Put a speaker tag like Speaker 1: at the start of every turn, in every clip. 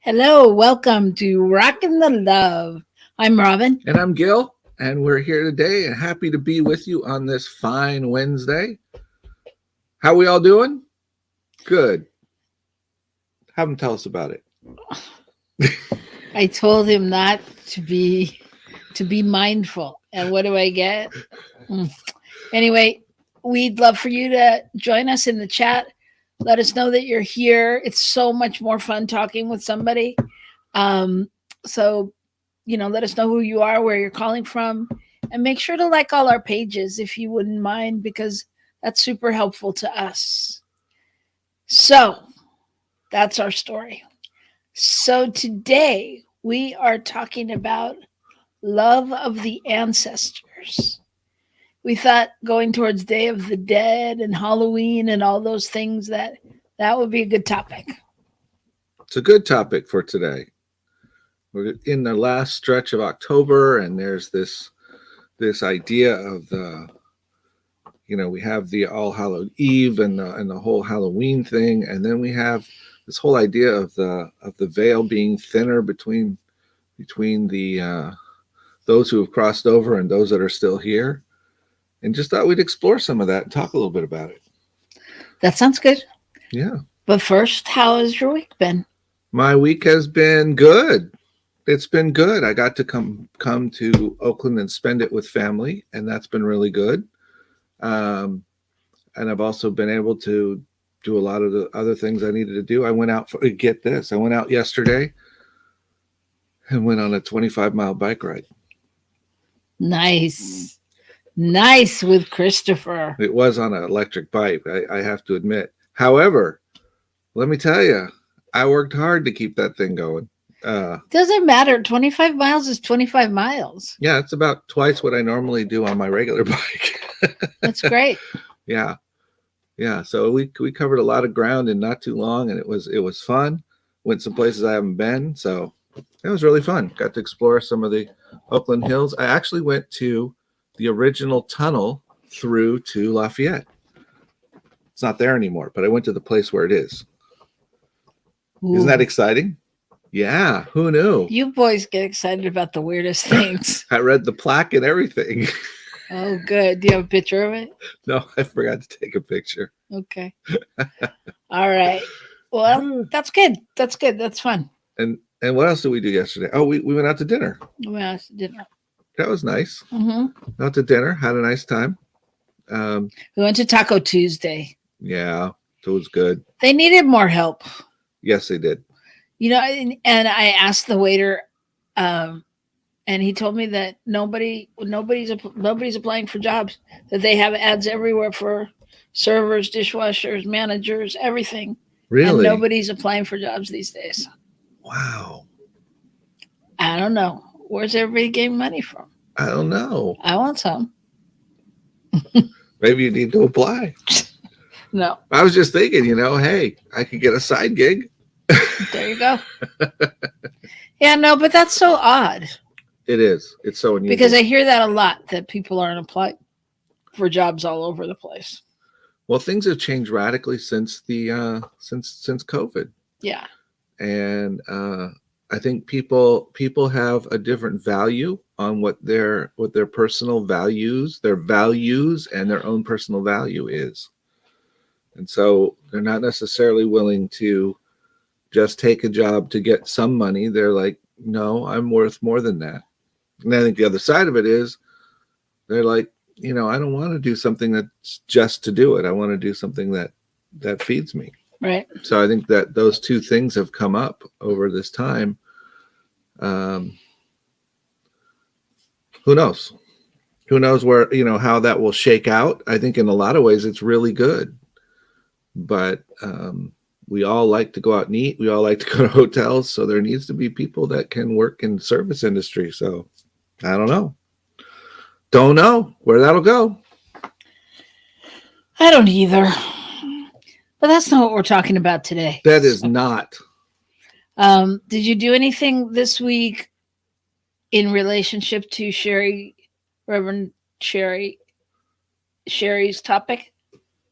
Speaker 1: Hello, welcome to Rockin the Love. I'm Robyn.
Speaker 2: And I'm Gil, and we're here today and happy to be with you on this fine Wednesday. How we all doing? Good. Have them tell us about it.
Speaker 1: I told him not to be mindful. And what do I get? Anyway, we'd love for you to join us in the chat. Let us know that you're here. It's so much more fun talking with somebody. So, let us know who you are, where you're calling from, and make sure to like all our pages if you wouldn't mind, because that's super helpful to us. So, that's our story. So today we are talking about love of the ancestors. We thought going towards Day of the Dead and Halloween and all those things that would be a good topic.
Speaker 2: It's a good topic for today. We're in the last stretch of October, and there's this idea of we have the All Hallows Eve and the whole Halloween thing, and then we have this whole idea of the veil being thinner between the those who have crossed over and those that are still here, and just thought we'd explore some of that and talk a little bit about it.
Speaker 1: That sounds good.
Speaker 2: Yeah.
Speaker 1: But first, how has your week been?
Speaker 2: My week has been good. It's been good. I got to come to Oakland and spend it with family, and that's been really good. And I've also been able to do a lot of the other things I needed to do. I went out I went out yesterday and went on a 25-mile bike ride.
Speaker 1: Nice with Christopher.
Speaker 2: It was on an electric bike, I have to admit. However, let me tell you, I worked hard to keep that thing going.
Speaker 1: Doesn't matter. 25 miles is 25 miles.
Speaker 2: Yeah, it's about twice what I normally do on my regular bike.
Speaker 1: That's great.
Speaker 2: Yeah. So we covered a lot of ground in not too long, and it was fun. Went some places I haven't been, so it was really fun. Got to explore some of the Oakland Hills. I actually went to the original tunnel through to Lafayette. It's not there anymore, but I went to the place where it is. Ooh. Isn't that exciting? Yeah, who knew?
Speaker 1: You boys get excited about the weirdest things.
Speaker 2: I read the plaque and everything.
Speaker 1: Oh, good. Do you have a picture of it?
Speaker 2: No, I forgot to take a picture.
Speaker 1: Okay. All right. Well, that's good. That's fun.
Speaker 2: And what else did we do yesterday? Oh, we went out to dinner.
Speaker 1: We went out to dinner.
Speaker 2: That was nice.
Speaker 1: Mm-hmm.
Speaker 2: Out to dinner. Had a nice time.
Speaker 1: We went to Taco Tuesday.
Speaker 2: Yeah, it was good.
Speaker 1: They needed more help.
Speaker 2: Yes, they did.
Speaker 1: And I asked the waiter, and he told me that nobody's applying for jobs. That they have ads everywhere for servers, dishwashers, managers, everything.
Speaker 2: Really?
Speaker 1: And nobody's applying for jobs these days.
Speaker 2: Wow.
Speaker 1: I don't know. Where's everybody getting money from?
Speaker 2: I don't know.
Speaker 1: I want some.
Speaker 2: Maybe you need to apply.
Speaker 1: No.
Speaker 2: I was just thinking, hey, I could get a side gig.
Speaker 1: There you go. Yeah, no, but that's so odd.
Speaker 2: It is. It's so unusual.
Speaker 1: Because I hear that a lot, that people aren't applying for jobs all over the place.
Speaker 2: Well, things have changed radically since since COVID.
Speaker 1: Yeah.
Speaker 2: And I think people have a different value on what their personal values, their values and their own personal value is. And so they're not necessarily willing to just take a job to get some money. They're like, no, I'm worth more than that. And I think the other side of it is they're like, I don't want to do something that's just to do it. I want to do something that feeds me.
Speaker 1: Right. So
Speaker 2: I think that those two things have come up over this time. Who knows? Who knows where, how that will shake out? I think in a lot of ways it's really good. But we all like to go out and eat. We all like to go to hotels. So there needs to be people that can work in the service industry. So I don't know. Don't know where that'll go.
Speaker 1: I don't either. But that's not what we're talking about today.
Speaker 2: That is not.
Speaker 1: Did you do anything this week in relationship to Reverend Sherry's topic?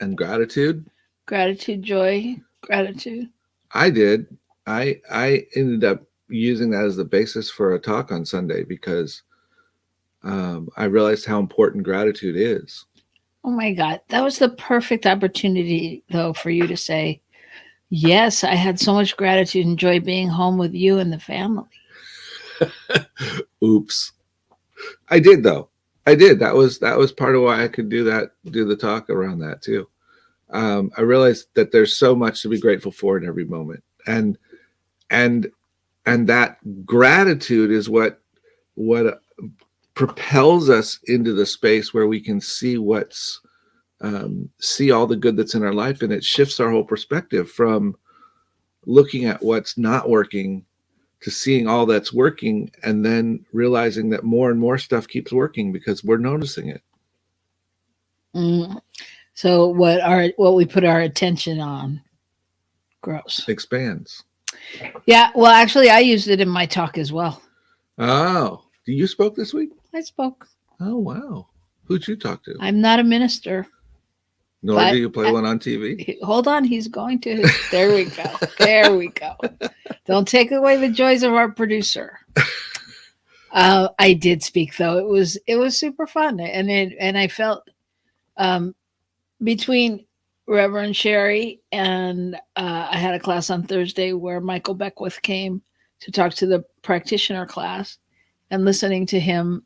Speaker 2: And gratitude?
Speaker 1: Gratitude, joy, gratitude.
Speaker 2: I did. I ended up using that as the basis for a talk on Sunday because I realized how important gratitude is.
Speaker 1: Oh my God. That was the perfect opportunity, though, for you to say, yes, I had so much gratitude and joy being home with you and the family.
Speaker 2: Oops. I did though. I did. That was part of why I could do the talk around that too. I realized that there's so much to be grateful for in every moment, and and that gratitude is what propels us into the space where we can see see all the good that's in our life, and it shifts our whole perspective from looking at what's not working to seeing all that's working, and then realizing that more and more stuff keeps working because we're noticing it.
Speaker 1: Mm. So what we put our attention on grows.
Speaker 2: Expands.
Speaker 1: Yeah. Well, actually, I used it in my talk as well.
Speaker 2: Oh, you spoke this week?
Speaker 1: I spoke.
Speaker 2: Oh, wow. Who'd you talk to?
Speaker 1: I'm not a minister,
Speaker 2: Nor
Speaker 1: but
Speaker 2: do you play one on TV?
Speaker 1: hold on. He's going to. There we go. There we go. Don't take away the joys of our producer. I did speak though. It was super fun, and I felt um, between Reverend Sherry and I had a class on Thursday where Michael Beckwith came to talk to the practitioner class, and listening to him,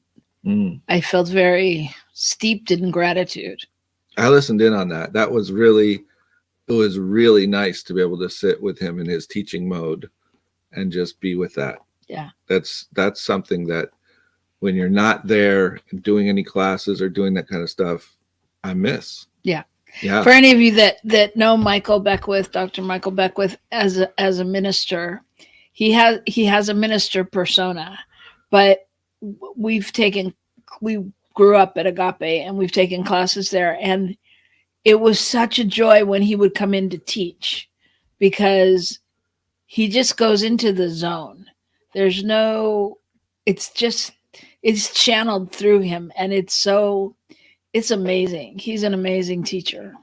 Speaker 1: I felt very steeped in gratitude.
Speaker 2: I listened in on that. It was really nice to be able to sit with him in his teaching mode and just be with that.
Speaker 1: Yeah.
Speaker 2: That's something that when you're not there doing any classes or doing that kind of stuff, I miss.
Speaker 1: Yeah.
Speaker 2: Yeah.
Speaker 1: For any of you that know Michael Beckwith, Dr. Michael Beckwith as a minister, he has a minister persona, but we grew up at Agape and we've taken classes there, and it was such a joy when he would come in to teach because he just goes into the zone. There's no, it's channeled through him, and it's amazing. He's an amazing teacher.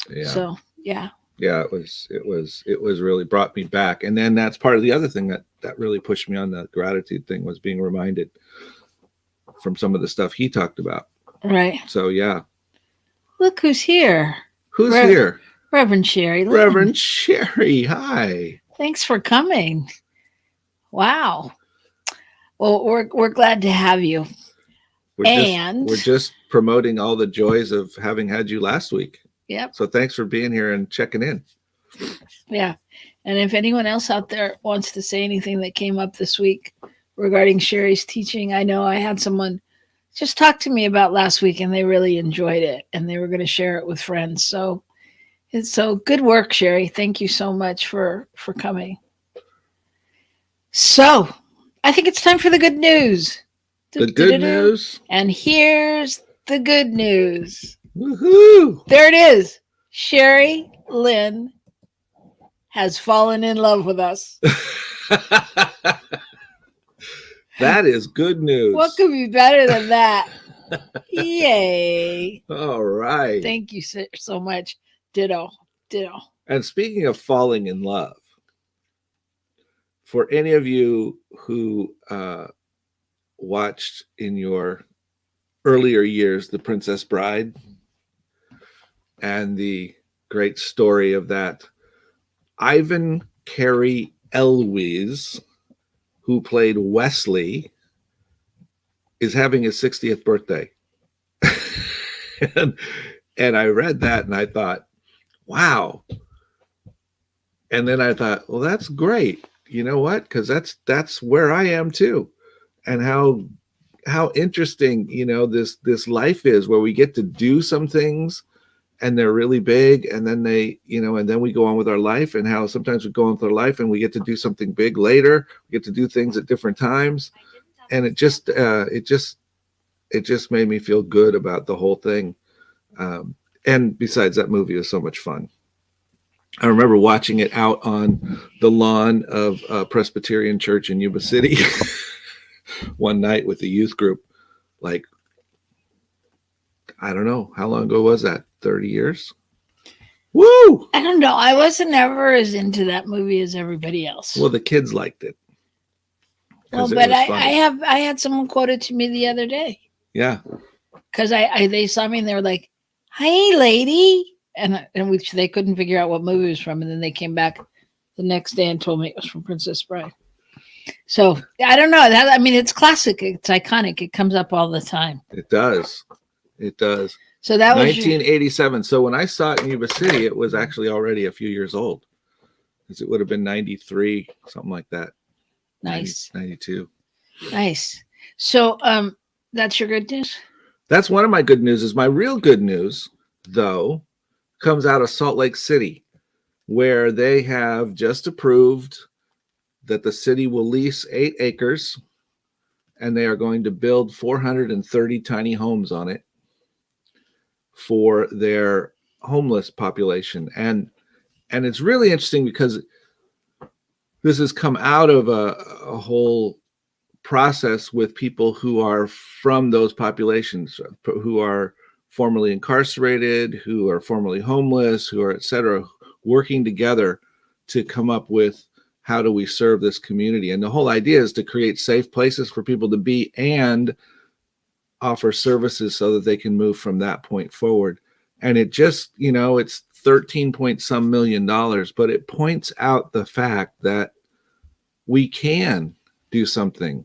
Speaker 2: Yeah.
Speaker 1: So yeah.
Speaker 2: Yeah, it was really brought me back. And then that's part of the other thing that really pushed me on the gratitude thing was being reminded from some of the stuff he talked about.
Speaker 1: Right.
Speaker 2: So yeah.
Speaker 1: Look who's here.
Speaker 2: Who's here?
Speaker 1: Reverend Sherry.
Speaker 2: Reverend Sherry. Hi.
Speaker 1: Thanks for coming. Wow. Well, we're glad to have you.
Speaker 2: We're just promoting all the joys of having had you last week.
Speaker 1: Yep.
Speaker 2: So thanks for being here and checking in.
Speaker 1: Yeah. And if anyone else out there wants to say anything that came up this week regarding Sherry's teaching, I know I had someone just talk to me about last week and they really enjoyed it and they were going to share it with friends. So good work, Sherry. Thank you so much for coming. So I think it's time for the good news.
Speaker 2: The good news.
Speaker 1: And here's the good news.
Speaker 2: Woohoo!
Speaker 1: There it is. Sherry Lynn has fallen in love with us.
Speaker 2: That is good news.
Speaker 1: What could be better than that? Yay.
Speaker 2: All right.
Speaker 1: Thank you so much. Ditto.
Speaker 2: And speaking of falling in love, for any of you who watched in your earlier years The Princess Bride and the great story of that, Ivan Carey Elwes, who played Wesley, is having his 60th birthday. and I read that and I thought, wow. And then I thought, well, that's great. You know what? Because that's where I am too. And how interesting, this life is, where we get to do some things and they're really big, and then and then we go on with our life, and how sometimes we go on with our life and we get to do something big later. We get to do things at different times. And it just made me feel good about the whole thing. And besides, that movie was so much fun. I remember watching it out on the lawn of Presbyterian Church in Yuba City one night with the youth group. Like, I don't know, how long ago was that? 30 years? Woo!
Speaker 1: I don't know. I wasn't ever as into that movie as everybody else.
Speaker 2: Well, the kids liked it.
Speaker 1: Well,
Speaker 2: 'Cause it
Speaker 1: but
Speaker 2: was
Speaker 1: I
Speaker 2: funny.
Speaker 1: had someone quote it to me the other day
Speaker 2: Yeah.
Speaker 1: because they saw me and they were like, "Hey, lady," and which they couldn't figure out what movie it was from, and then they came back the next day and told me it was from Princess Bride. So I don't know. That I mean, it's classic. It's iconic. It comes up all the time.
Speaker 2: It does. It does.
Speaker 1: So that was
Speaker 2: 1987. So when I saw it in Yuba City, it was actually already a few years old. Because it would have been 93, something like that.
Speaker 1: nice,
Speaker 2: 92.
Speaker 1: nice. So that's your good news.
Speaker 2: That's one of my good news. Is my real good news, though, comes out of Salt Lake City, where they have just approved that the city will lease 8 acres and they are going to build 430 tiny homes on it for their homeless population. And it's really interesting because this has come out of a whole process with people who are from those populations, who are formerly incarcerated, who are formerly homeless, who are, et cetera, working together to come up with how do we serve this community. And the whole idea is to create safe places for people to be and offer services so that they can move from that point forward. And it just, it's 13 point some million dollars, but it points out the fact that we can do something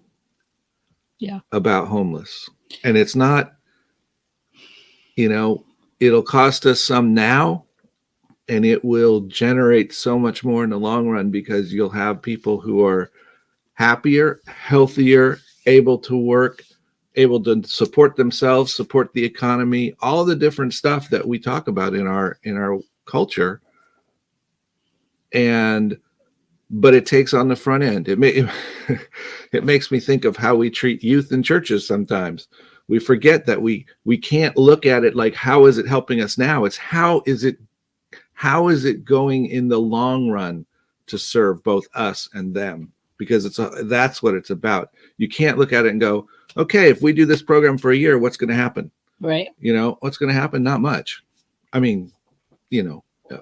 Speaker 2: about homeless. And it's not, it'll cost us some now, and it will generate so much more in the long run because you'll have people who are happier, healthier, able to work, able to support themselves, support the economy, all the different stuff that we talk about in our culture. But it takes on the front end. It makes me think of how we treat youth in churches sometimes. We forget that we can't look at it like, how is it helping us now? It's how is it going in the long run to serve both us and them? Because that's what it's about. You can't look at it and go, okay, if we do this program for a year, what's going to happen?
Speaker 1: Right.
Speaker 2: What's going to happen? Not much. I mean,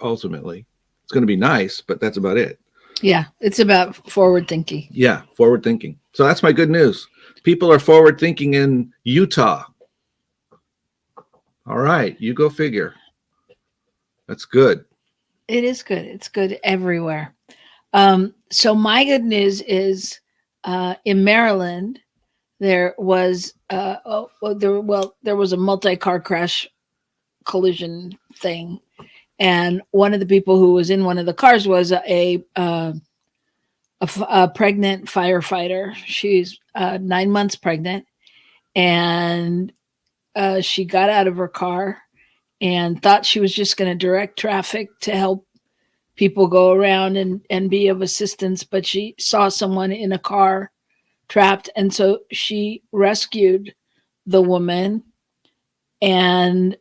Speaker 2: ultimately it's going to be nice, but that's about it.
Speaker 1: Yeah. It's about forward thinking.
Speaker 2: Yeah. Forward thinking. So that's my good news. People are forward thinking in Utah. All right. You go figure. That's good.
Speaker 1: It is good. It's good everywhere. So my good news is in Maryland, there was there was a multi-car crash collision thing, and one of the people who was in one of the cars was a pregnant firefighter. She's 9 months pregnant, and she got out of her car and thought she was just going to direct traffic to help people go around and be of assistance, but she saw someone in a car trapped, and so she rescued the woman and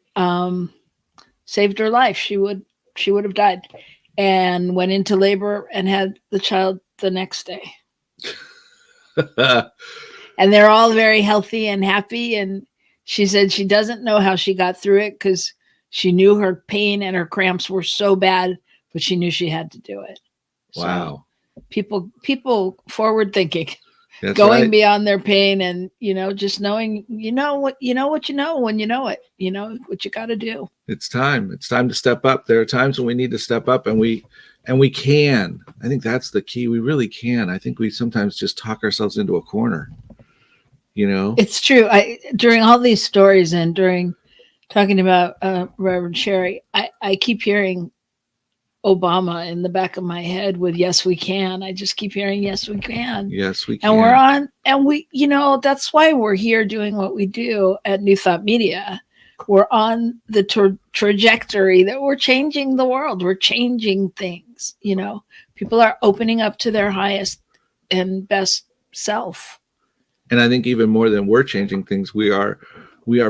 Speaker 1: saved her life. She would have died, and went into labor and had the child the next day. And they're all very healthy and happy, and she said she doesn't know how she got through it because she knew her pain and her cramps were so bad, but she knew she had to do it.
Speaker 2: Wow.
Speaker 1: So people forward thinking,
Speaker 2: That's
Speaker 1: going
Speaker 2: right.
Speaker 1: beyond their pain, and just knowing when you know it, what you got to do.
Speaker 2: It's time to step up. There are times when we need to step up, and we can. I think that's the key. We really can. I think we sometimes just talk ourselves into a corner.
Speaker 1: It's true. During all these stories and during talking about Reverend Sherry, I keep hearing Obama in the back of my head with "Yes, we can." I just keep hearing "Yes, we can."
Speaker 2: Yes, we can.
Speaker 1: And we're on, and we, that's why we're here doing what we do at New Thought Media. We're on the trajectory that we're changing the world. We're changing things. People are opening up to their highest and best self.
Speaker 2: And I think even more than we're changing things, we are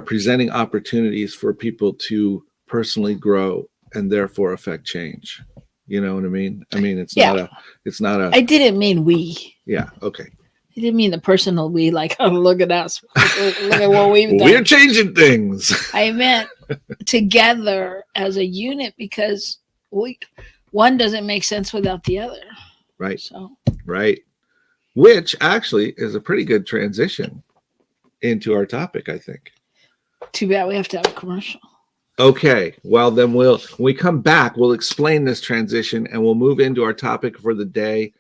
Speaker 2: presenting opportunities for people to personally grow and therefore affect change. You know what I mean? I mean, it's not a.
Speaker 1: I didn't mean we.
Speaker 2: Yeah. Okay.
Speaker 1: I didn't mean the personal we, like, oh, look at us. Look at what we've done.
Speaker 2: We're changing things.
Speaker 1: I meant together as a unit, because one doesn't make sense without the other.
Speaker 2: Right.
Speaker 1: So,
Speaker 2: right. Which actually is a pretty good transition into our topic, I think.
Speaker 1: Too bad we have to have a commercial.
Speaker 2: Okay. Well, then when we come back, we'll explain this transition and we'll move into our topic for the day,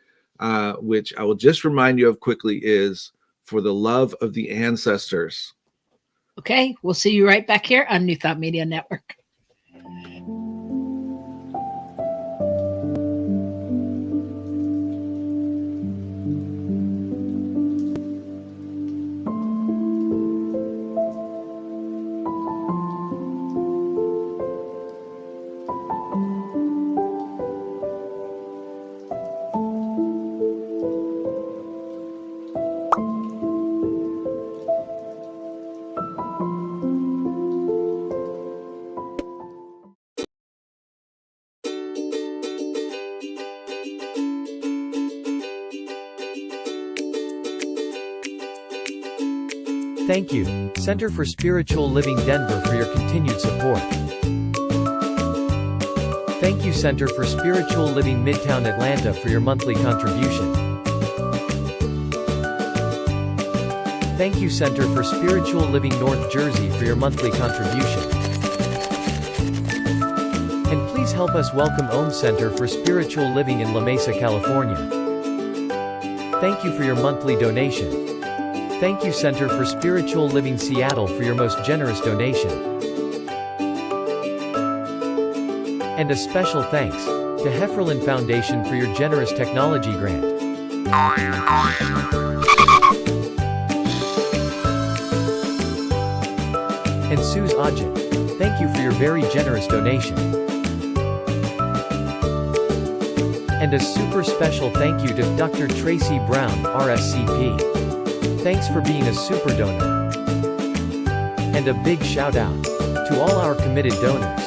Speaker 2: which I will just remind you of quickly is For the Love of the Ancestors.
Speaker 1: Okay. We'll see you right back here on New Thought Media Network.
Speaker 3: Thank you, Center for Spiritual Living Denver, for your continued support. Thank you, Center for Spiritual Living Midtown Atlanta, for your monthly contribution. Thank you, Center for Spiritual Living North Jersey, for your monthly contribution. And please help us welcome Om Center for Spiritual Living in La Mesa, California. Thank you for your monthly donation. Thank you, Center for Spiritual Living Seattle, for your most generous donation. And a special thanks to Hefferlin Foundation for your generous technology grant. And Suze Ajit, thank you for your very generous donation. And a super special thank you to Dr. Tracy Brown, RSCP. Thanks for being a super donor. And a big shout out to all our committed donors.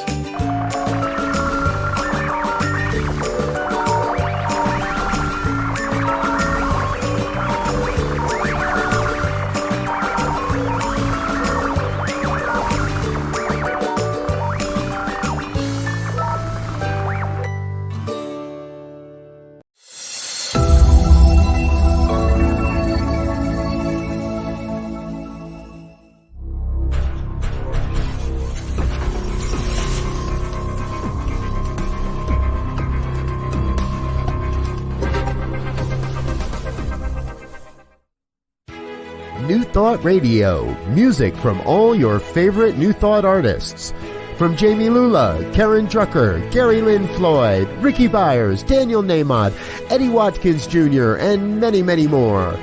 Speaker 4: New Thought Radio, music from all your favorite New Thought artists. From Jamie Lula, Karen Drucker, Gary Lynn Floyd, Ricky Byers, Daniel Nahmod, Eddie Watkins Jr., and many, many more.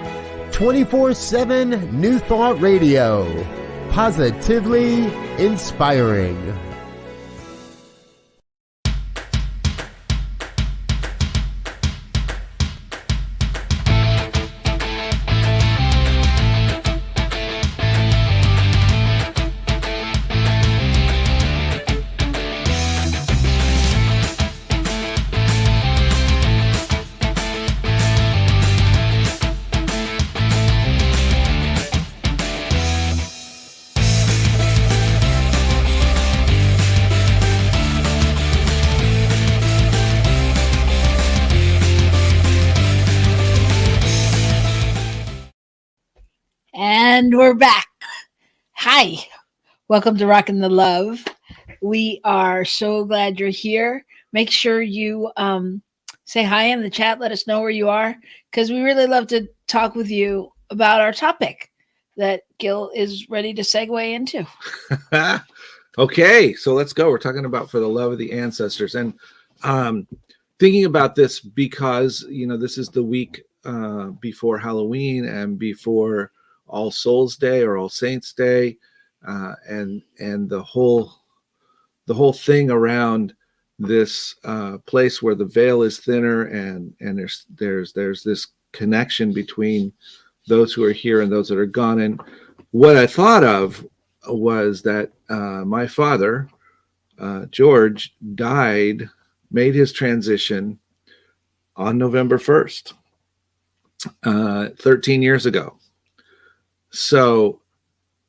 Speaker 4: 24/7 New Thought Radio. Positively inspiring.
Speaker 1: And we're back. Hi. Welcome to Rockin the Love. We are so glad you're here. Make sure you say hi in the chat. Let us know where you are, because we really love to talk with you about our topic that Gil is ready to segue into.
Speaker 2: Okay, so let's go. We're talking about For the Love of the Ancestors. And thinking about this because, this is the week before Halloween and before All Souls Day or All Saints Day, and the whole thing around this place where the veil is thinner, and there's this connection between those who are here and those that are gone. And what I thought of was that my father, George, made his transition on November 1st, 13 years ago. So,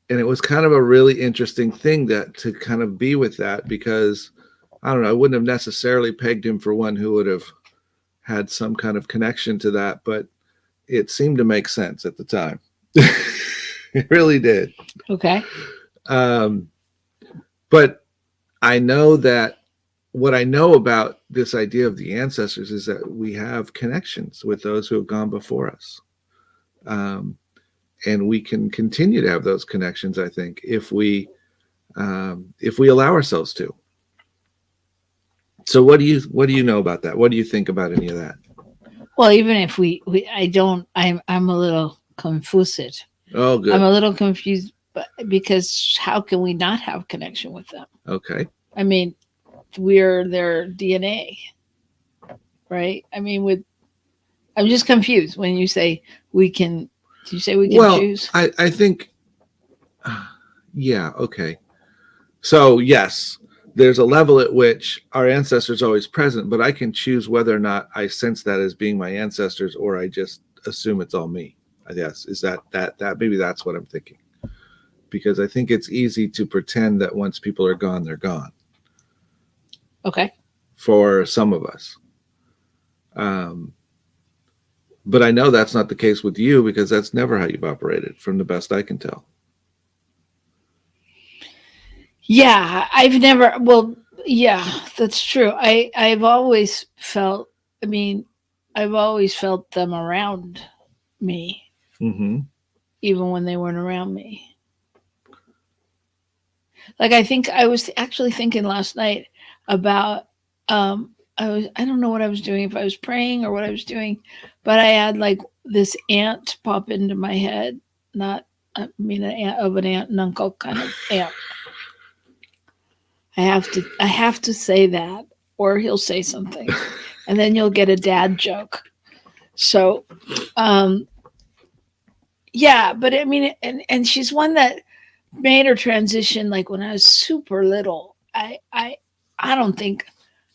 Speaker 2: and it was kind of a really interesting thing to kind of be with that, because I don't know, I wouldn't have necessarily pegged him for one who would have had some kind of connection to that, but it seemed to make sense at the time. It really did.
Speaker 1: Okay.
Speaker 2: But I know that what I know about this idea of the ancestors is that we have connections with those who have gone before us. And we can continue to have those connections, I think, if we allow ourselves to. So what do you know about that? What do you think about any of that?
Speaker 1: Well, even if I'm a little confused.
Speaker 2: Oh, good.
Speaker 1: I'm a little confused, but because how can we not have connection with them?
Speaker 2: Okay.
Speaker 1: I mean, we're their DNA, right? I mean, I'm just confused when you say we can. Do you say we can choose?
Speaker 2: I think, yeah, okay. So yes, there's a level at which our ancestors are always present, but I can choose whether or not I sense that as being my ancestors, or I just assume it's all me. I guess is that maybe that's what I'm thinking, because I think it's easy to pretend that once people are gone, they're gone.
Speaker 1: Okay.
Speaker 2: For some of us. But I know that's not the case with you, because that's never how you've operated, from the best I can tell.
Speaker 1: Yeah, yeah, that's true. I've always felt, I've always felt them around me,
Speaker 2: Mm-hmm.
Speaker 1: even when they weren't around me. Like, I was actually thinking last night about, I don't know what I was doing, if I was praying or what I was doing, but I had like this aunt pop into my head, an aunt of an aunt and uncle kind of aunt. I have to say that, or he'll say something, and then you'll get a dad joke. So, yeah, but I mean, and she's one that made her transition like when I was super little. I don't think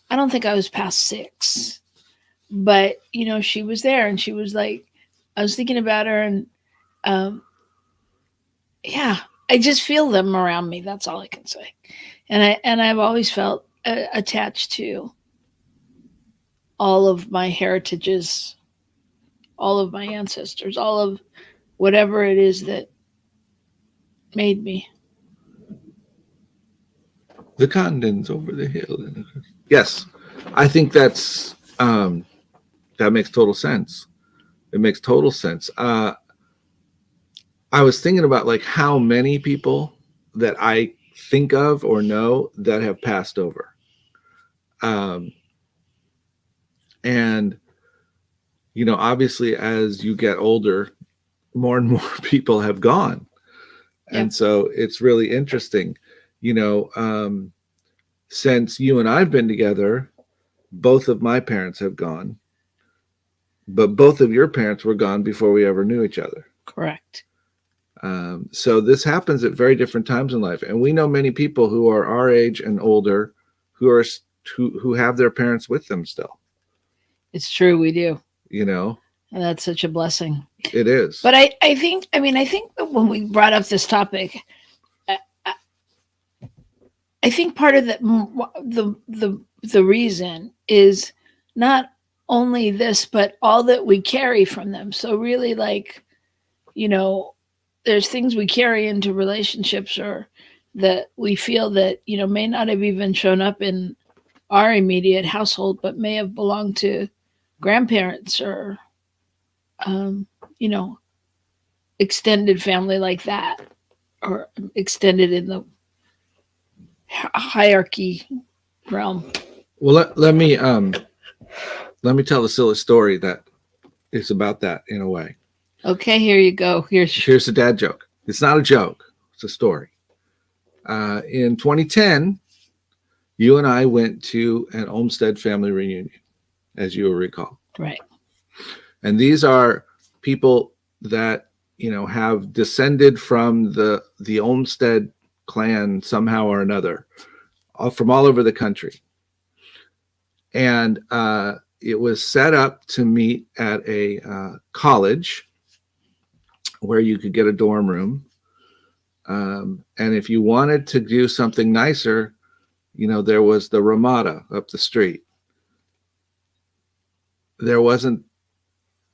Speaker 1: I was past 6, but she was there, and she was like, I was thinking about her, and yeah, I just feel them around me. That's all I can say. And I've always felt attached to all of my heritages, all of my ancestors, all of whatever it is that made me.
Speaker 2: The Condons over the hill. Yes, I think that makes total sense. It makes total sense. I was thinking about like how many people that I think of or know that have passed over. And, obviously as you get older, more and more people have gone. Yeah. And so it's really interesting, since you and I've been together, both of my parents have gone, but both of your parents were gone before we ever knew each other.
Speaker 1: Correct.
Speaker 2: So this happens at very different times in life. And we know many people who are our age and older who have their parents with them still.
Speaker 1: It's true. We do.
Speaker 2: And
Speaker 1: that's such a blessing.
Speaker 2: It is.
Speaker 1: But I think when we brought up this topic, I think part of the reason is not only this, but all that we carry from them. So really, like, there's things we carry into relationships, or that we feel that, may not have even shown up in our immediate household, but may have belonged to grandparents or, extended family like that, or extended in the hierarchy realm.
Speaker 2: Well, let me tell a silly story that is about that in a way.
Speaker 1: Okay, here you go. Here's
Speaker 2: a dad joke. It's not a joke. It's a story. In 2010, you and I went to an Olmsted family reunion, as you will recall.
Speaker 1: Right.
Speaker 2: And these are people that, have descended from the Olmsted clan somehow or another, from all over the country. And it was set up to meet at a college where you could get a dorm room. And if you wanted to do something nicer, There was the Ramada up the street. There wasn't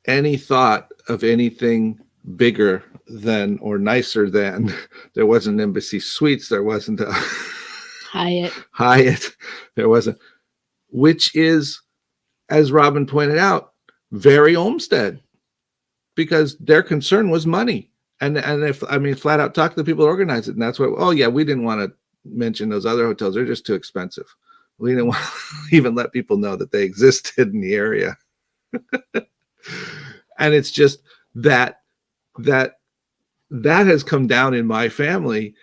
Speaker 2: any thought of anything bigger than or nicer than. There wasn't Embassy Suites. There wasn't a Hyatt. There wasn't, which is, as Robyn pointed out, very Olmsted, because their concern was money. And if, flat out talk to the people who organized it, and that's what, oh yeah, we didn't want to mention those other hotels. They're just too expensive. We didn't want to even let people know that they existed in the area. And it's just that has come down in my family.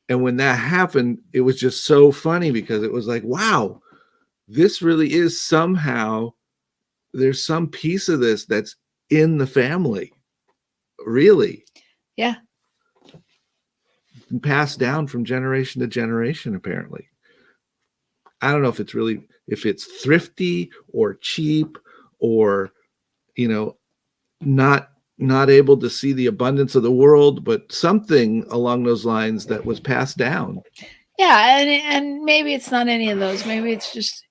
Speaker 2: And when that happened, it was just so funny, because it was like, wow, this really is somehow, there's some piece of this that's in the family. Really.
Speaker 1: Yeah.
Speaker 2: Passed down from generation to generation, apparently. I don't know if it's thrifty or cheap, or, not able to see the abundance of the world, but something along those lines that was passed down.
Speaker 1: Yeah. And maybe it's not any of those. Maybe it's just,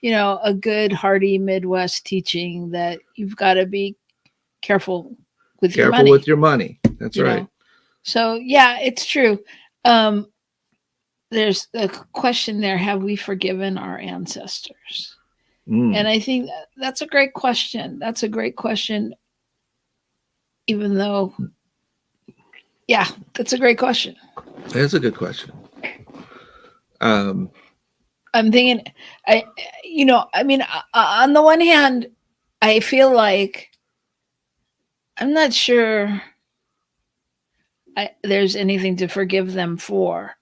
Speaker 1: a good, hearty Midwest teaching that you've got to be careful with your money.
Speaker 2: Careful with your money. That's right.
Speaker 1: So yeah, it's true. There's a question there. Have we forgiven our ancestors? And I think that's a great question. That's a great question. Even though, yeah, that's a great question.
Speaker 2: That's a good question.
Speaker 1: I'm thinking, on the one hand, I feel like I'm not sure there's anything to forgive them for.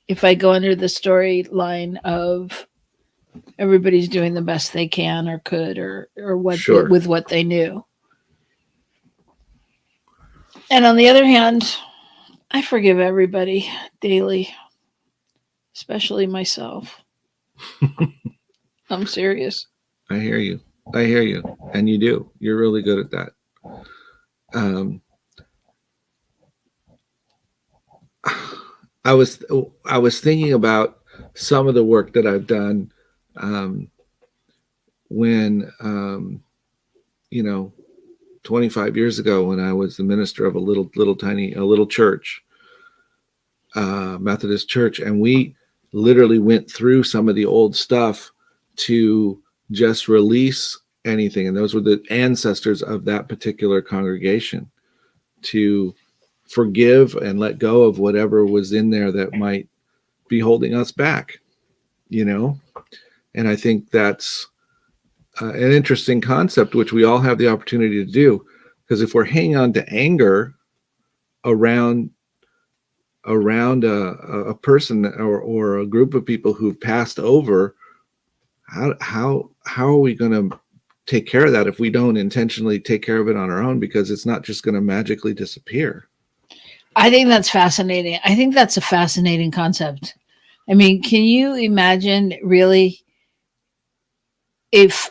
Speaker 1: If I go under the storyline of everybody's doing the best they can or could, or what,
Speaker 2: sure,
Speaker 1: with what they knew. And on the other hand, I forgive everybody daily, especially myself. I'm serious. I
Speaker 2: hear you. And you do. You're really good at that. I was thinking about some of the work that I've done when 25 years ago, when I was the minister of a little church, Methodist church, and we literally went through some of the old stuff to just release anything, and those were the ancestors of that particular congregation, to forgive and let go of whatever was in there that might be holding us back, and I think that's an interesting concept, which we all have the opportunity to do, because if we're hanging on to anger around a person or a group of people who've passed over, how are we going to take care of that if we don't intentionally take care of it on our own? Because it's not just going to magically disappear.
Speaker 1: I think that's fascinating. I think that's a fascinating concept. I mean, can you imagine really if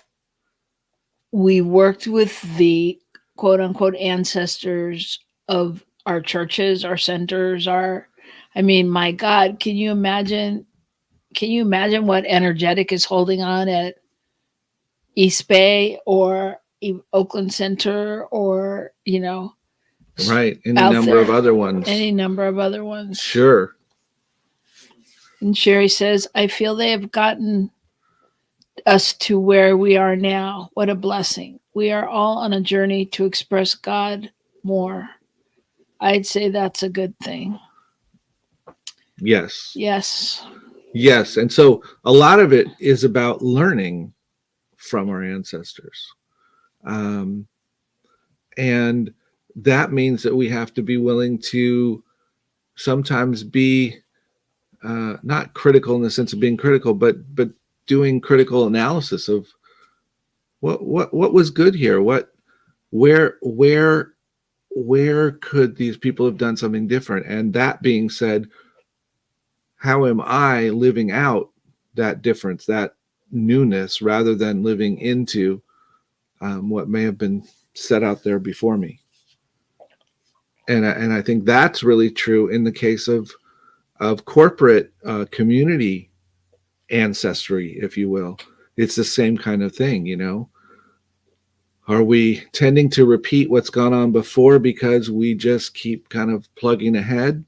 Speaker 1: we worked with the quote unquote ancestors of our churches, our centers, my God, can you imagine what energetic is holding on at East Bay or Oakland Center, or,
Speaker 2: right. Any number of other ones. Sure.
Speaker 1: And Sherry says, I feel they have gotten us to where we are now. What a blessing. We are all on a journey to express God more. I'd say that's a good thing.
Speaker 2: Yes. And so a lot of it is about learning from our ancestors. And that means that we have to be willing to sometimes be not critical in the sense of being critical, but doing critical analysis of what was good here, where could these people have done something different? And that being said, how am I living out that difference, that newness, rather than living into what may have been set out there before me? And I think that's really true in the case of corporate community ancestry, if you will. It's the same kind of thing, you know. Are we tending to repeat what's gone on before because we just keep kind of plugging ahead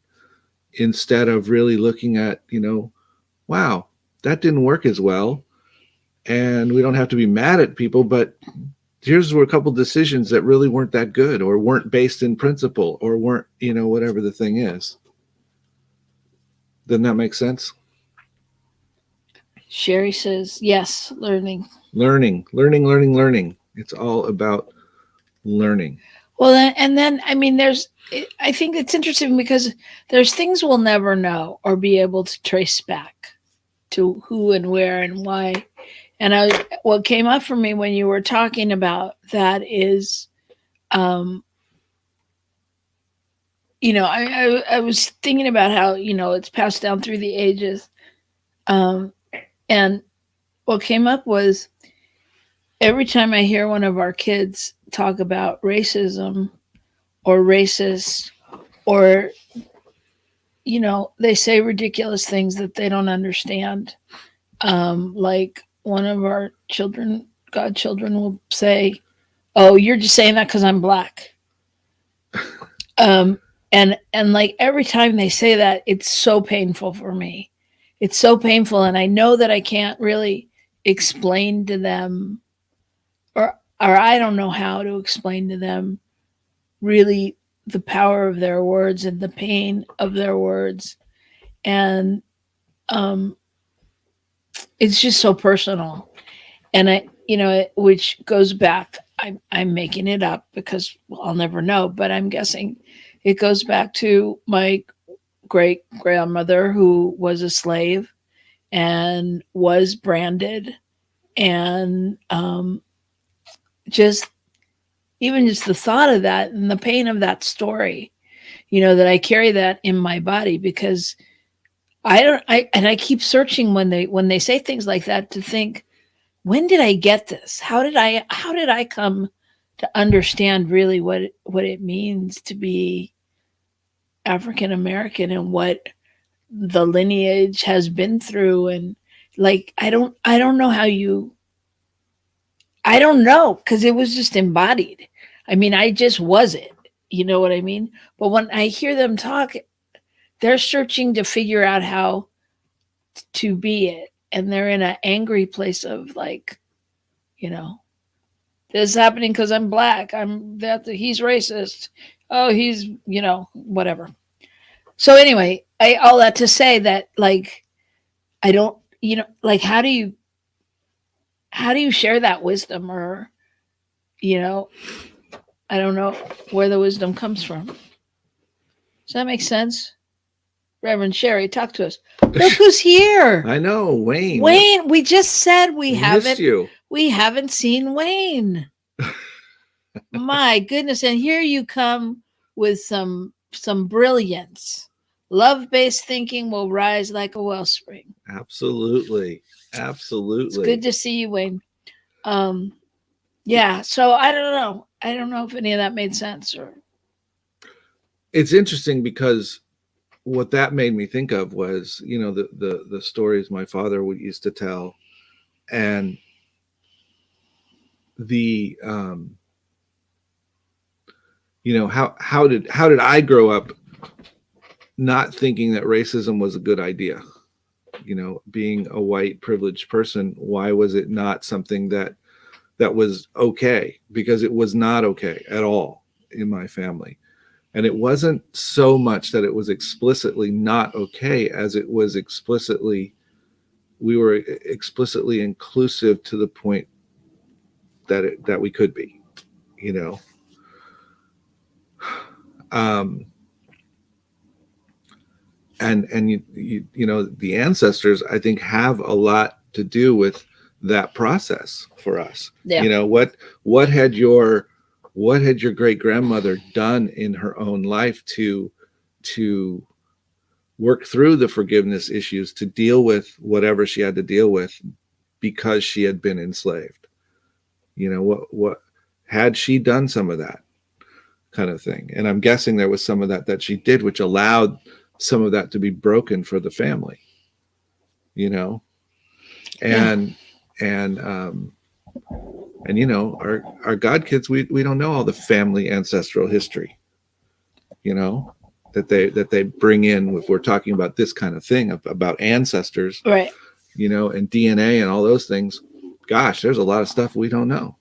Speaker 2: instead of really looking at, you know, wow, that didn't work as well. And we don't have to be mad at people, but here's a couple decisions that really weren't that good, or weren't based in principle, or weren't, you know, whatever the thing is. Doesn't that make sense?
Speaker 1: Sherry says, yes, learning.
Speaker 2: Learning, learning, learning, learning. It's all about learning.
Speaker 1: Well, and then, I mean, I think it's interesting because there's things we'll never know or be able to trace back to who and where and why. And what came up for me when you were talking about that is, you know, I was thinking about how, you know, it's passed down through the ages. And what came up was, every time I hear one of our kids talk about racism or racist, or, you know, they say ridiculous things that they don't understand. Like one of our godchildren will say, oh, you're just saying that because I'm black. And like every time they say that, it's so painful for me. It's so painful. And I know that I can't really explain to them, or I don't know how to explain to them really the power of their words and the pain of their words. And it's just so personal. And which goes back, I'm making it up because I'll never know, but I'm guessing it goes back to my great grandmother, who was a slave and was branded, and just the thought of that and the pain of that story, you know, that I carry that in my body, because I keep searching when they say things like that to think, when did I get this? How did I come to understand really what it means to be African American and what the lineage has been through? And like, I don't know how I don't know, because it was just embodied. I mean, I just was it. You know what I mean? But when I hear them talk, they're searching to figure out how to be it. And they're in an angry place of like, you know, this is happening because I'm black. He's racist. Oh, he's, you know, whatever. So anyway, all that to say that, like, I don't, you know, like, how do you share that wisdom? Or, you know, I don't know where the wisdom comes from. Does that make sense? Reverend Sherry, talk to us. Look who's here.
Speaker 2: I know, Wayne.
Speaker 1: Wayne, we just said we haven't seen Wayne. My goodness. And here you come with some brilliance. Love-based thinking will rise like a wellspring.
Speaker 2: Absolutely.
Speaker 1: It's good to see you, Wayne. Yeah, so I don't know. I don't know if any of that made sense. Or
Speaker 2: it's interesting because what that made me think of was, you know, the stories my father used to tell, and the you know, how did I grow up not thinking that racism was a good idea? You know, being a white privileged person, why was it not something that was okay? Because it was not okay at all in my family. And it wasn't so much that it was explicitly not okay as it was we were explicitly inclusive to the point that we could be, you know. And you know, the ancestors, I think, have a lot to do with that process for us. Yeah. You know, what had your great grandmother done in her own life to work through the forgiveness issues, to deal with whatever she had to deal with because she had been enslaved? You know, what had she done some of that kind of thing? And I'm guessing there was some of that she did, which allowed some of that to be broken for the family, you know, and you know, our God kids, we don't know all the family ancestral history, you know, that they bring in if we're talking about this kind of thing about ancestors,
Speaker 1: Right.
Speaker 2: you know, and DNA and all those things. Gosh, there's a lot of stuff we don't know.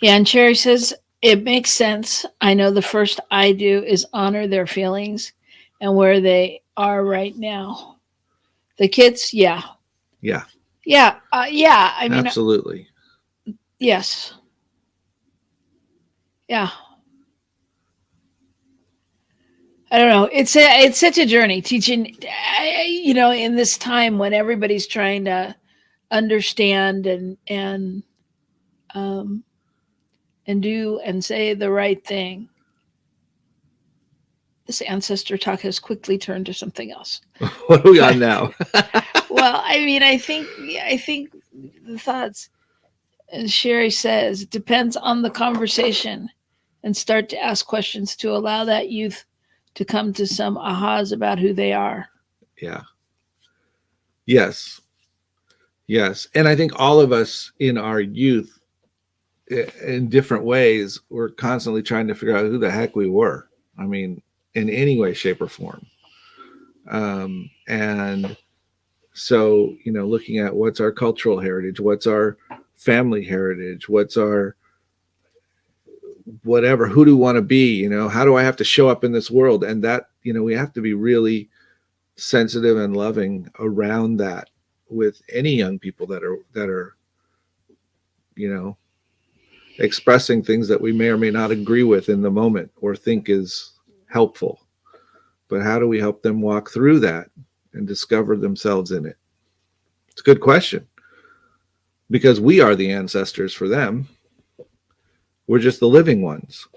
Speaker 1: Yeah, and Cherry says, it makes sense. I know the first I do is honor their feelings and where they are right now. The kids, yeah.
Speaker 2: Yeah.
Speaker 1: Yeah. Yeah. I mean,
Speaker 2: Absolutely.
Speaker 1: yes. Yeah. I don't know. It's such a journey teaching, you know, in this time when everybody's trying to understand and do and say the right thing. This ancestor talk has quickly turned to something else.
Speaker 2: What are we on now?
Speaker 1: Well, I mean, I think the thoughts, as Sherry says, it depends on the conversation, and start to ask questions to allow that youth to come to some ahas about who they are.
Speaker 2: Yeah. Yes. Yes. And I think all of us in our youth, in different ways, we're constantly trying to figure out who the heck we were. I mean, in any way, shape, or form. And so, you know, looking at what's our cultural heritage, what's our family heritage, what's our whatever, who do we want to be, you know, how do I have to show up in this world? And that, you know, we have to be really sensitive and loving around that with any young people that are, you know, expressing things that we may or may not agree with in the moment or think is helpful. But how do we help them walk through that and discover themselves in it? It's a good question, because we are the ancestors for them. We're just the living ones.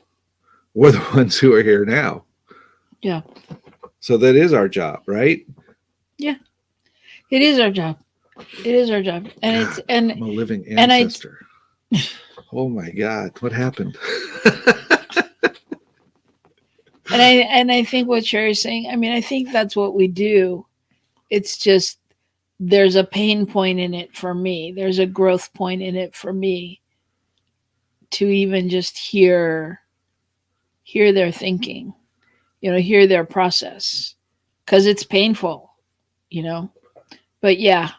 Speaker 2: We're the ones who are here now.
Speaker 1: Yeah.
Speaker 2: So that is our job, right?
Speaker 1: Yeah. It is our job. It is our job. And
Speaker 2: God,
Speaker 1: it's and
Speaker 2: I'm a living
Speaker 1: and
Speaker 2: ancestor. Oh my God, what happened?
Speaker 1: and I think what Sherry's saying, I mean, I think that's what we do. It's just there's a pain point in it for me. There's a growth point in it for me to even just hear their thinking, you know, hear their process, because it's painful, you know. But yeah,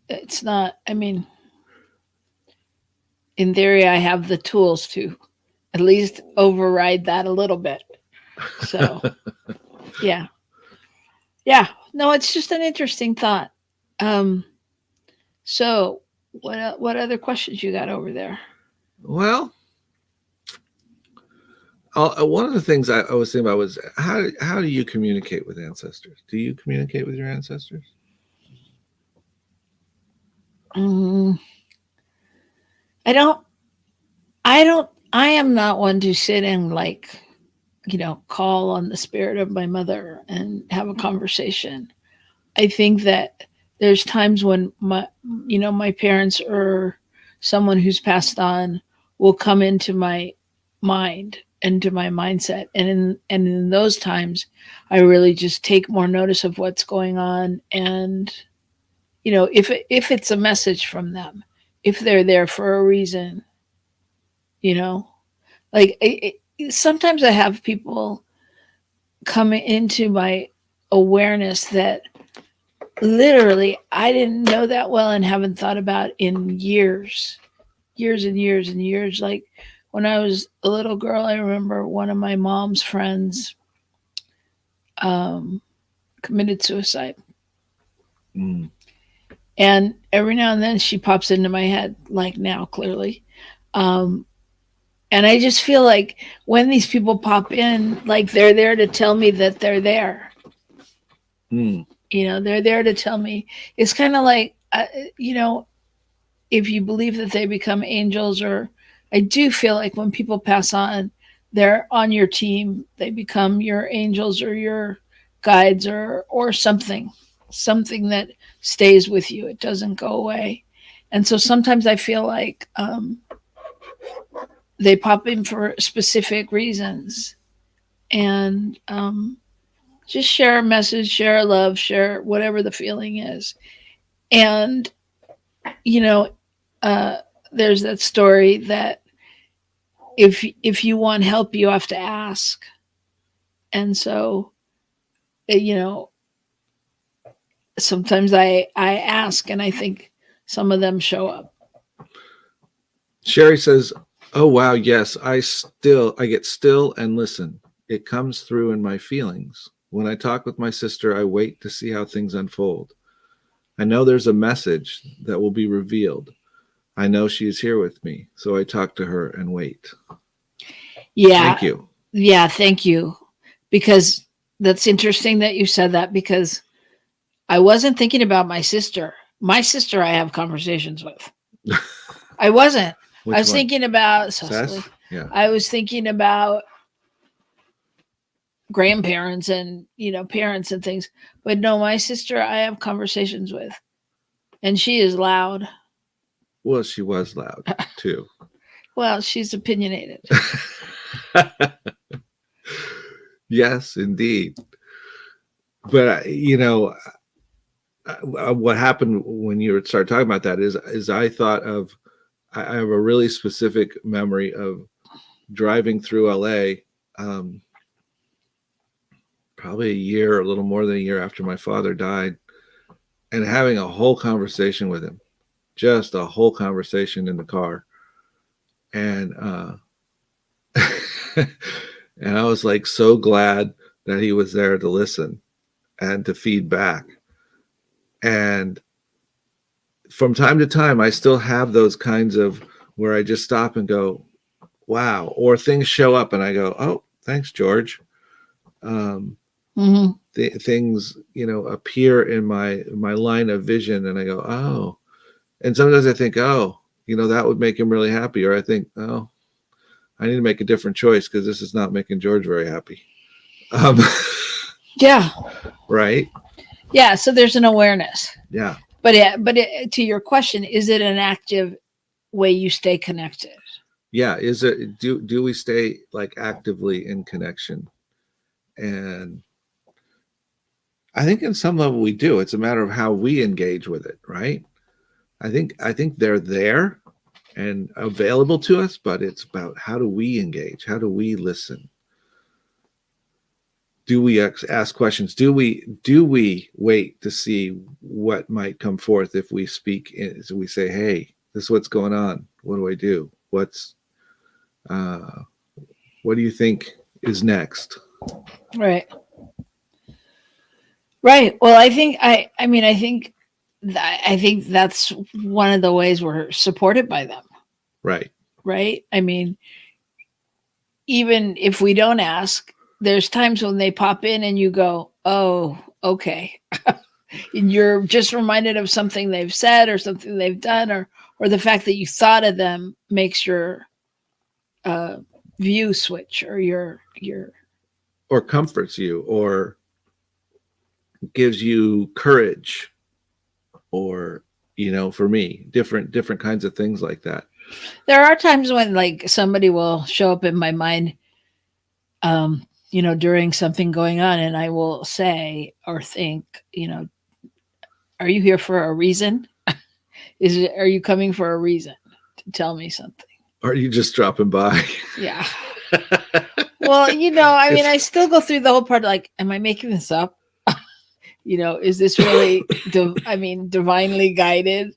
Speaker 1: it's not, I mean, in theory, I have the tools to at least override that a little bit. So, yeah. Yeah. No, it's just an interesting thought. So what other questions you got over there?
Speaker 2: Well, one of the things I was thinking about was how do you communicate with ancestors? Do you communicate with your ancestors?
Speaker 1: I am not one to sit and, like, you know, call on the spirit of my mother and have a conversation. I think that there's times when my parents or someone who's passed on will come into my mind, into my mindset, and in those times I really just take more notice of what's going on. And you know, if it's a message from them, if they're there for a reason, you know, like sometimes I have people come into my awareness that literally I didn't know that well and haven't thought about in years and years and years. Like when I was a little girl, I remember one of my mom's friends committed suicide.
Speaker 2: Mm.
Speaker 1: And every now and then she pops into my head, like now, clearly. And I just feel like when these people pop in, like they're there to tell me that they're there.
Speaker 2: Mm.
Speaker 1: You know, they're there to tell me. It's kind of like, you know, if you believe that they become angels, or I do feel like when people pass on, they're on your team. They become your angels or your guides or something that stays with you. It doesn't go away. And so sometimes I feel like they pop in for specific reasons. And Just share a message, share a love, share whatever the feeling is. And, you know, there's that story that if you want help, you have to ask. And so, you know, sometimes I ask and I think some of them show up.
Speaker 2: Sherry says, "Oh wow, yes, I get still and listen. It comes through in my feelings. When I talk with my sister, I wait to see how things unfold. I know there's a message that will be revealed. I know she is here with me, so I talk to her and wait."
Speaker 1: Yeah.
Speaker 2: Thank you.
Speaker 1: Yeah, thank you. Because that's interesting that you said that, because I wasn't thinking about my sister. My sister I have conversations with. I wasn't.
Speaker 2: Which
Speaker 1: I was
Speaker 2: one?
Speaker 1: thinking about
Speaker 2: Sess? Yeah.
Speaker 1: I was thinking about grandparents and, you know, parents and things. But no, my sister I have conversations with. And she is loud.
Speaker 2: Well, she was loud too.
Speaker 1: Well, she's opinionated.
Speaker 2: Yes, indeed. But you know, what happened when you started talking about that is I thought of, I have a really specific memory of driving through LA, probably a year, a little more than a year after my father died, and having a whole conversation with him, just a whole conversation in the car. And and I was like so glad that he was there to listen and to feed back. And from time to time, I still have those kinds of where I just stop and go, wow, or things show up and I go, oh, thanks, George. Things, you know, appear in my line of vision and I go, oh. And sometimes I think, oh, you know, that would make him really happy. Or I think, oh, I need to make a different choice because this is not making George very happy.
Speaker 1: Yeah.
Speaker 2: Right.
Speaker 1: Yeah. So there's an awareness.
Speaker 2: Yeah.
Speaker 1: But to your question, is it an active way you stay connected?
Speaker 2: Yeah. Is it, do we stay like actively in connection? And I think in some level we do. It's a matter of how we engage with it, right? I think they're there and available to us, but it's about how do we engage? How do we listen? Do we ask questions? Do we wait to see what might come forth if we speak? So we say, "Hey, this is what's going on. What do I do? What do you think is next?"
Speaker 1: Right. Right. Well, I think I think that's one of the ways we're supported by them.
Speaker 2: Right.
Speaker 1: Right. I mean, even if we don't ask, there's times when they pop in and you go, oh, okay. And you're just reminded of something they've said or something they've done, or the fact that you thought of them makes your view switch, or your
Speaker 2: or comforts you, or gives you courage, or, you know, for me, different kinds of things like that.
Speaker 1: There are times when like somebody will show up in my mind, you know, during something going on, and I will say or think, you know, are you here for a reason? Are you coming for a reason to tell me something?
Speaker 2: Or are you just dropping by?
Speaker 1: Yeah. Well, you know, I mean, I still go through the whole part like, am I making this up? You know, is this really, divinely guided?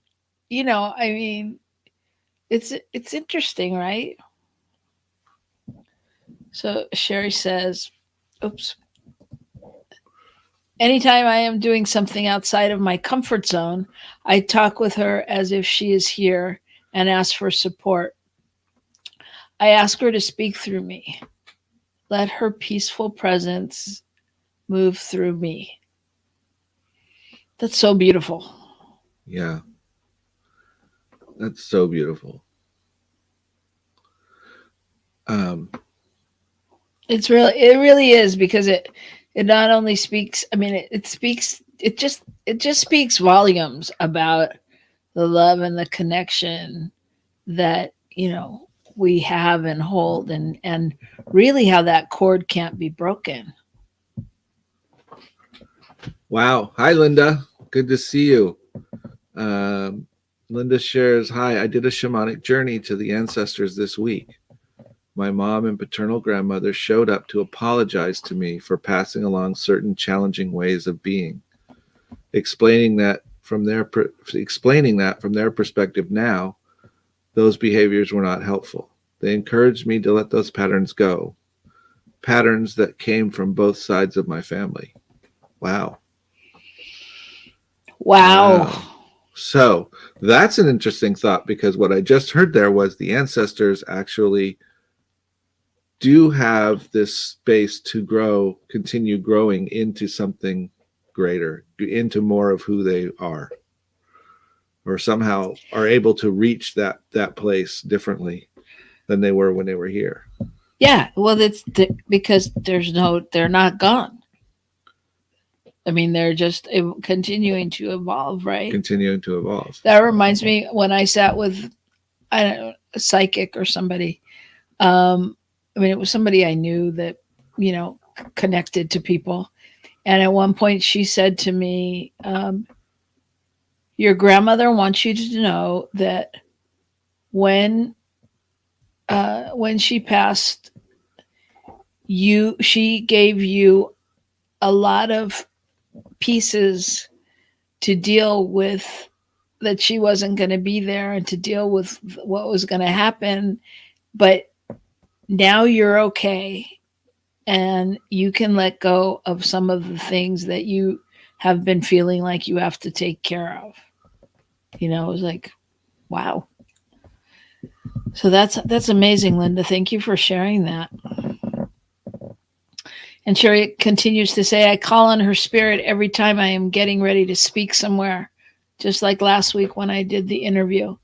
Speaker 1: You know, I mean, it's interesting, right? So Sherry says, oops. Anytime I am doing something outside of my comfort zone, I talk with her as if she is here and ask for support. I ask her to speak through me. Let her peaceful presence move through me. That's so beautiful.
Speaker 2: Yeah. That's so beautiful.
Speaker 1: It really is, because it not only speaks, I mean, it just speaks volumes about the love and the connection that, you know, we have and hold, and really how that cord can't be broken.
Speaker 2: Wow. Hi, Linda. Good to see you. Linda shares, hi, I did a shamanic journey to the ancestors this week. My mom and paternal grandmother showed up to apologize to me for passing along certain challenging ways of being, explaining that from their perspective now, those behaviors were not helpful. They encouraged me to let those patterns go, patterns that came from both sides of my family. Wow.
Speaker 1: Wow.
Speaker 2: So that's an interesting thought, because what I just heard there was the ancestors actually do have this space to grow, continue growing into something greater, into more of who they are, or somehow are able to reach that place differently than they were when they were here.
Speaker 1: Yeah. Well, because they're not gone. I mean, they're just continuing to evolve, right?
Speaker 2: Continuing to evolve.
Speaker 1: That reminds me when I sat with, I don't know, a psychic or somebody. I mean, it was somebody I knew that, connected to people. And at one point she said to me, your grandmother wants you to know that when she passed, she gave you a lot of pieces to deal with, that she wasn't going to be there, and to deal with what was going to happen. But now you're okay, and you can let go of some of the things that you have been feeling like you have to take care of. It was like, wow. So that's amazing, Linda. Thank you for sharing that. And Sherry continues to say, I call on her spirit every time I am getting ready to speak somewhere, just like last week when I did the interview.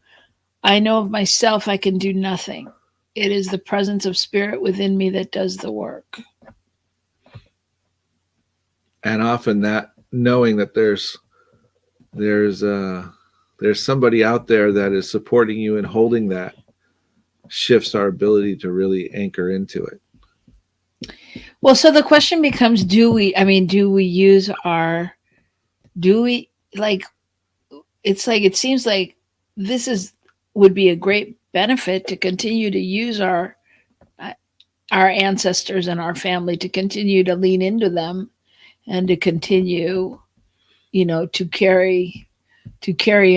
Speaker 1: I know of myself I can do nothing. It is the presence of spirit within me that does the work.
Speaker 2: And often that knowing that there's somebody out there that is supporting you and holding that shifts our ability to really anchor into it.
Speaker 1: Well, so the question becomes, it seems like this would be a great benefit to continue to use our ancestors and our family, to continue to lean into them, and to continue, to carry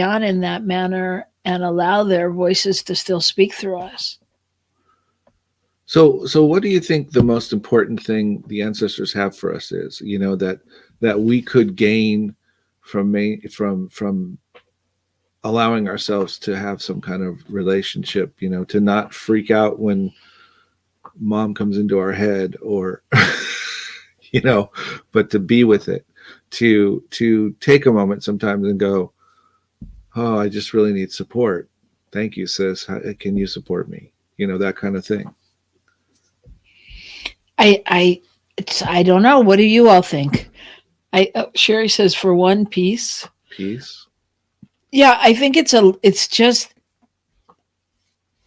Speaker 1: on in that manner, and allow their voices to still speak through us.
Speaker 2: So what do you think the most important thing the ancestors have for us is, that we could gain from allowing ourselves to have some kind of relationship, to not freak out when mom comes into our head, or, but to be with it, to take a moment sometimes and go, oh, I just really need support. Thank you, sis. Can you support me? That kind of thing.
Speaker 1: I don't know. What do you all think? Sherry says, for one piece.
Speaker 2: Peace.
Speaker 1: Yeah, I think it's just,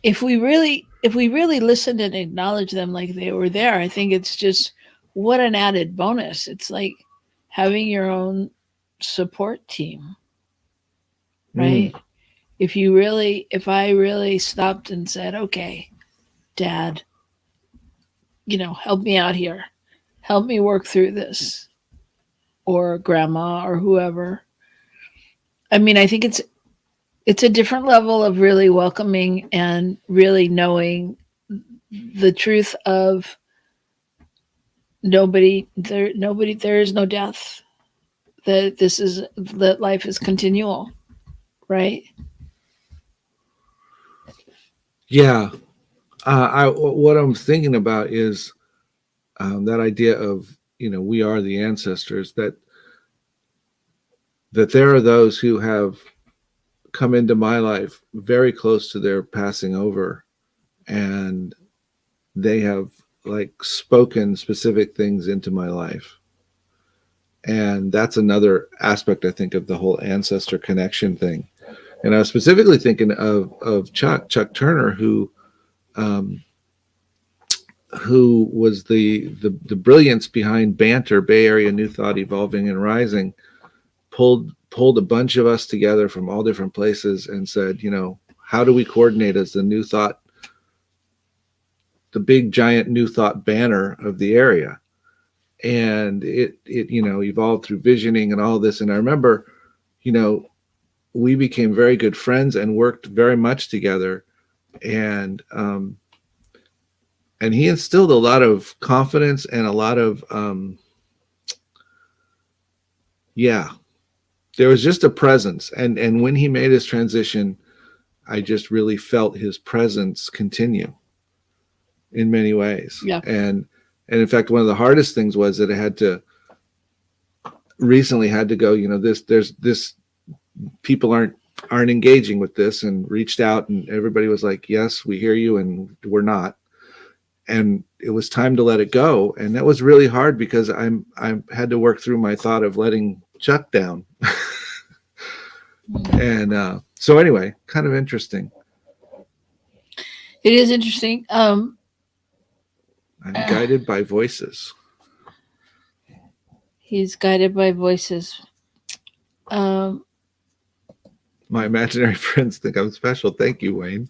Speaker 1: if we really listened and acknowledged them like they were there, I think it's just, what an added bonus. It's like having your own support team, right? If I really stopped and said, okay, Dad, help me out here, help me work through this, or grandma, or whoever. I mean, I think it's a different level of really welcoming and really knowing the truth of there is no death, that life is continual, right? Yeah.
Speaker 2: What I'm thinking about is that idea of, we are the ancestors, that there are those who have come into my life very close to their passing over, and they have spoken specific things into my life. And that's another aspect, I think, of the whole ancestor connection thing. And I was specifically thinking of Chuck Turner, who who was the brilliance behind Banter, Bay Area New Thought Evolving and Rising, pulled a bunch of us together from all different places and said, how do we coordinate as the New Thought, the big giant New Thought banner of the area? And it evolved through visioning and all this. And I remember, we became very good friends and worked very much together. And he instilled a lot of confidence and a lot of, there was just a presence. And when he made his transition, I just really felt his presence continue in many ways.
Speaker 1: Yeah.
Speaker 2: And in fact, one of the hardest things was that it recently had to go, this people aren't engaging with this, and reached out, and everybody was like, yes, we hear you, and we're not. And it was time to let it go. And that was really hard because I had to work through my thought of letting Chuck down. And so anyway, kind of interesting.
Speaker 1: It is interesting.
Speaker 2: I'm guided by voices.
Speaker 1: He's guided by voices.
Speaker 2: My imaginary friends think I'm special. Thank you, Wayne.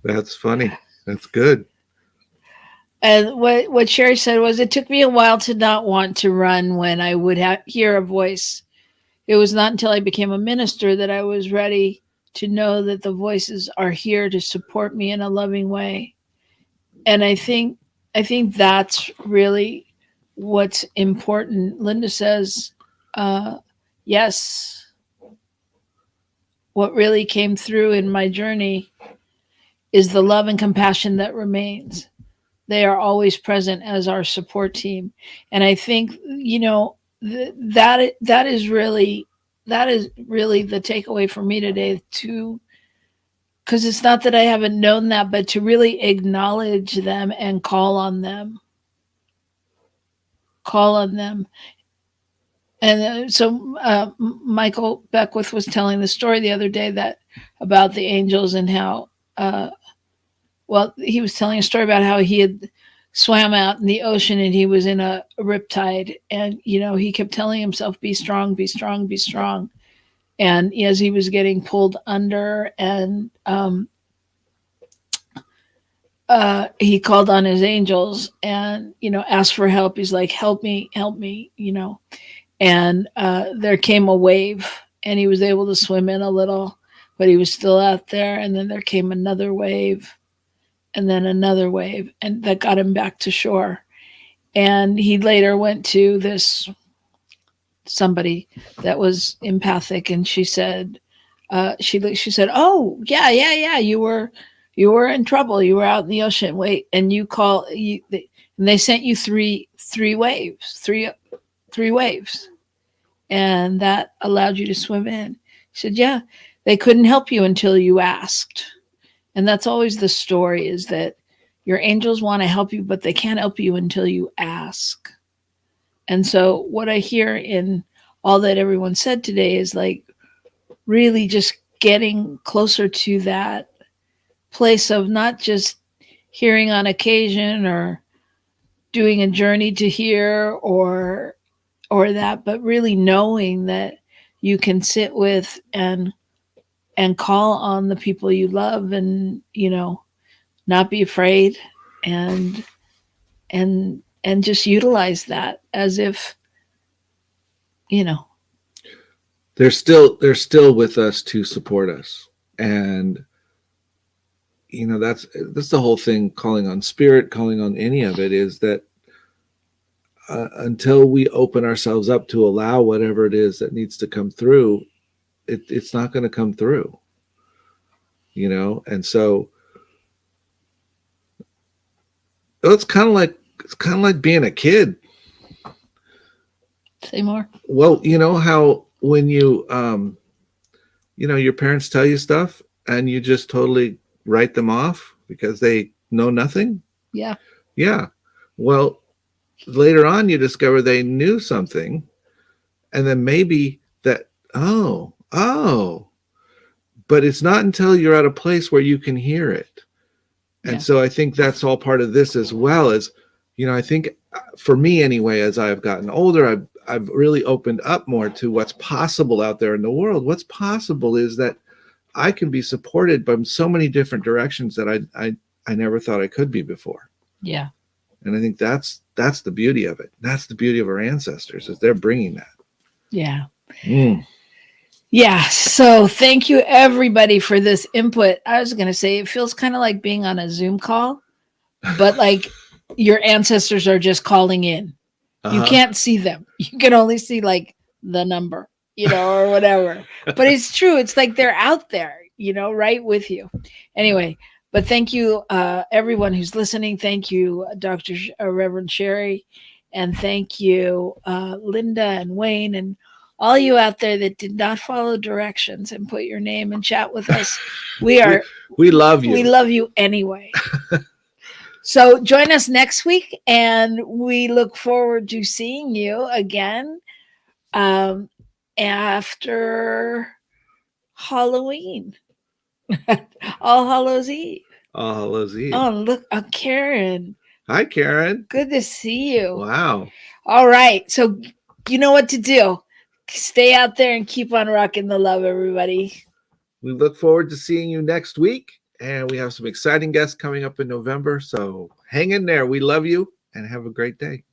Speaker 2: That's funny. That's good.
Speaker 1: And what Sherry said was, it took me a while to not want to run when I would hear a voice. It was not until I became a minister that I was ready to know that the voices are here to support me in a loving way. And I think that's really what's important. Linda says, yes, what really came through in my journey is the love and compassion that remains. They are always present as our support team. And I think, that is really the takeaway for me today too, because it's not that I haven't known that, but to really acknowledge them and call on them. And so Michael Beckwith was telling the story the other day about the angels and how, he was telling a story about how he had swam out in the ocean and he was in a riptide, and he kept telling himself, be strong, be strong, be strong. And as he was getting pulled under, and he called on his angels and asked for help. He's like, help me, and there came a wave, and he was able to swim in a little, but he was still out there. And then there came another wave, and then another wave, and that got him back to shore. And he later went to somebody that was empathic, and she said, she said, oh yeah, you were in trouble. You were out in the ocean. Wait, and and they sent you three waves, and that allowed you to swim in. He said, yeah, they couldn't help you until you asked. And that's always the story, is that your angels want to help you, but they can't help you until you ask. And so what I hear in all that everyone said today is like really just getting closer to that place of not just hearing on occasion or doing a journey to hear or that, but really knowing that you can sit with and call on the people you love, and not be afraid, and just utilize that as if
Speaker 2: they're still with us to support us. And that's the whole thing, calling on spirit, calling on any of it, is that until we open ourselves up to allow whatever it is that needs to come through, it's not going to come through, and so it's kind of like being a kid.
Speaker 1: Say more.
Speaker 2: Well, how when you your parents tell you stuff and you just totally write them off because they know nothing.
Speaker 1: Yeah.
Speaker 2: Well, later on you discover they knew something, and then maybe that, but it's not until you're at a place where you can hear it And
Speaker 1: Yeah.
Speaker 2: so I think that's all part of this as well. As I think for me anyway, as I've gotten older, I've really opened up more to what's possible out there in the world. What's possible is that I can be supported by so many different directions that I never thought I could be before.
Speaker 1: Yeah.
Speaker 2: And I think that's the beauty of it. That's the beauty of our ancestors, is they're bringing that.
Speaker 1: Yeah.
Speaker 2: Mm.
Speaker 1: Yeah. So thank you everybody for this input. I was going to say, it feels kind of like being on a Zoom call, but like your ancestors are just calling in. You can't see them. You can only see like the number, or whatever. But it's true. It's like they're out there, right with you. Anyway, but thank you, everyone who's listening. Thank you, Dr. Reverend Sherry. And thank you, Linda and Wayne, and all you out there that did not follow directions and put your name and chat with us. We
Speaker 2: love you.
Speaker 1: We love you anyway. So join us next week, and we look forward to seeing you again after Halloween. All Hallows Eve.
Speaker 2: All Hallows Eve.
Speaker 1: Oh, look, Karen.
Speaker 2: Hi, Karen.
Speaker 1: Good to see you.
Speaker 2: Wow.
Speaker 1: All right. So you know what to do. Stay out there and keep on rocking the love, everybody.
Speaker 2: We look forward to seeing you next week. And we have some exciting guests coming up in November. So hang in there. We love you and have a great day.